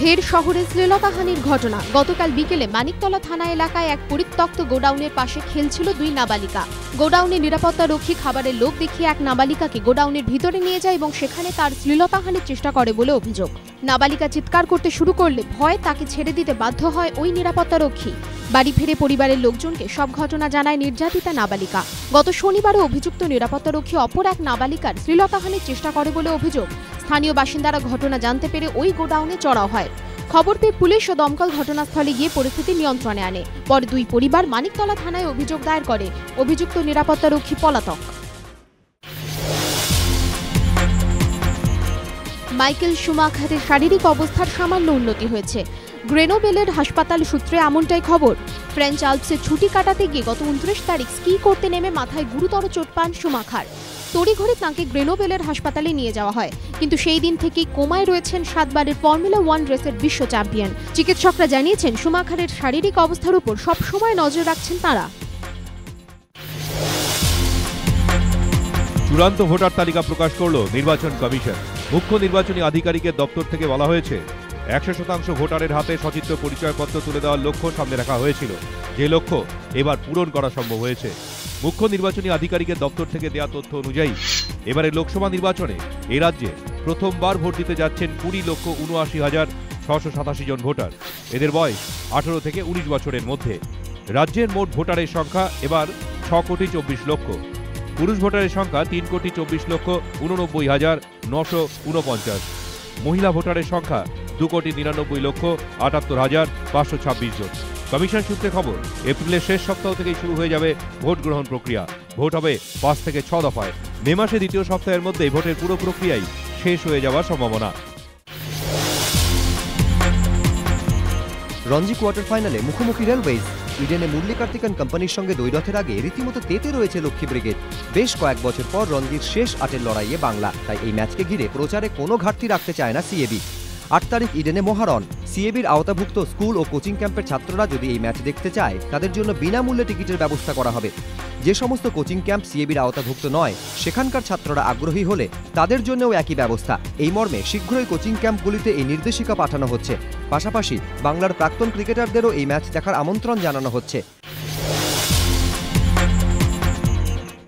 ফের শহরে শ্লীলতাহানির ঘটনা। গতকাল বিকেলে মানিকতলা থানা এলাকায় এক পরিত্যক্ত গোডাউনের পাশে খেলছিল দুই নাবালিকা। গোডাউনের নিরাপত্তারক্ষী খাবারের লোভ দেখিয়ে এক নাবালিকাকে গোডাউনের ভিতরে নিয়ে যায় এবং সেখানে তার শ্লীলতাহানির চেষ্টা করে বলে অভিযোগ। নাবালিকা চিৎকার করতে শুরু করলে ভয়ে তাকে ছেড়ে দিতে বাধ্য হয় ওই নিরাপত্তারক্ষী। বাড়ি ফিরে পরিবারের লোকজনকে সব ঘটনা জানায় নির্যাতিতা নাবালিকা। গত শনিবারও অভিযুক্ত নিরাপত্তারক্ষী অপর এক নাবালিকার শ্লীলতাহানির চেষ্টা করে বলে অভিযোগ। স্থানীয় বাসিন্দারা ঘটনা জানতে পেরে ওই গোডাউনে চড়াও হয়। খবর পেয়ে পুলিশ ও দমকল ঘটনাস্থলে গিয়ে পরিস্থিতি নিয়ন্ত্রণে আনে। পরে দুই পরিবার মানিকতলা থানায় অভিযোগ দায়ের করে। অভিযুক্ত নিরাপত্তারক্ষী পলাতক। মাইকেল শুমাখারের শারীরিক অবস্থার সামান্য উন্নতি হয়েছে। গ্রেনোবেলের হাসপাতাল সূত্রে এমনটাই খবর। ফ্রেঞ্চ আল্পসে ছুটি কাটাতে গিয়ে গত 29 তারিখ স্কি করতে নেমে মাথায় গুরুতর চোট পান শুমাখার। তড়িঘড়ি তাঁকে গ্রেনোবেলের হাসপাতালে নিয়ে যাওয়া হয়, কিন্তু সেই দিন থেকেই কোমায় রয়েছেন 7 বারের ফর্মুলা 1 রেসের বিশ্ব চ্যাম্পিয়ন। চিকিৎসকরা জানিয়েছেন শুমাখারের শারীরিক অবস্থার উপর সবসময় নজর রাখছেন তাঁরা। চূড়ান্ত ভোটার তালিকা প্রকাশ করল নির্বাচন কমিশন। মুখ্য নির্বাচনী আধিকারিকের দপ্তর থেকে বলা হয়েছে 100% ভোটারের হাতে সচিত্র পরিচয়পত্র তুলে দেওয়ার লক্ষ্য সামনে রাখা হয়েছিল, যে লক্ষ্য এবার পূরণ করা সম্ভব হয়েছে। মুখ্য নির্বাচনী আধিকারিকের দপ্তর থেকে দেওয়া তথ্য অনুযায়ী এবারে লোকসভা নির্বাচনে এ রাজ্যে প্রথমবার ভোট দিতে যাচ্ছেন 20,79,687 জন ভোটার। এদের বয়স 18 থেকে 19 বছরের মধ্যে। রাজ্যের মোট ভোটারের সংখ্যা এবার 6,24,00,000। পুরুষ ভোটারের সংখ্যা 3,24,89,949। মহিলা ভোটারের সংখ্যা 2,99,78,526 জন। কমিশন সূত্রে খবর, এপ্রিলের শেষ সপ্তাহ থেকেই শুরু হয়ে যাবে ভোট গ্রহণ প্রক্রিয়া। ভোট হবে 5 থেকে 6 দফায়। মে মাসে দ্বিতীয় সপ্তাহের মধ্যে ভোটের পুরো প্রক্রিয়াই শেষ হয়ে যাওয়ার সম্ভাবনা। রঞ্জি কোয়ার্টার ফাইনালে মুখোমুখি রেলওয়েজ। ইডেনে মুরলী কার্তিকান কোম্পানির সঙ্গে দ্বৈরথের আগে রীতিমতো তেতে রয়েছে লক্ষ্মী ব্রিগেড। বেশ কয়েক বছর পর রঞ্জির শেষ 8-এর লড়াইয়ে বাংলা, তাই এই ম্যাচকে ঘিরে প্রচারে কোনো ঘাটতি রাখতে চায় না সিএবি। 8 তারিখ ইডেনে মহারণ। সিএবির আওতাভুক্ত স্কুল ও কোচিং ক্যাম্পের ছাত্ররা যদি এই ম্যাচ দেখতে চায়, তাদের জন্য বিনামূল্যে টিকিটের ব্যবস্থা করা হবে। যে সমস্ত কোচিং ক্যাম্প সিএবির আওতাভুক্ত নয়, সেখানকার ছাত্ররা আগ্রহী হলে তাদের জন্যও একই ব্যবস্থা। এই মর্মে শীঘ্রই কোচিং ক্যাম্পগুলিতে এই নির্দেশিকা পাঠানো হচ্ছে। পাশাপাশি বাংলার প্রাক্তন ক্রিকেটারদেরও এই ম্যাচ দেখার আমন্ত্রণ জানানো হচ্ছে।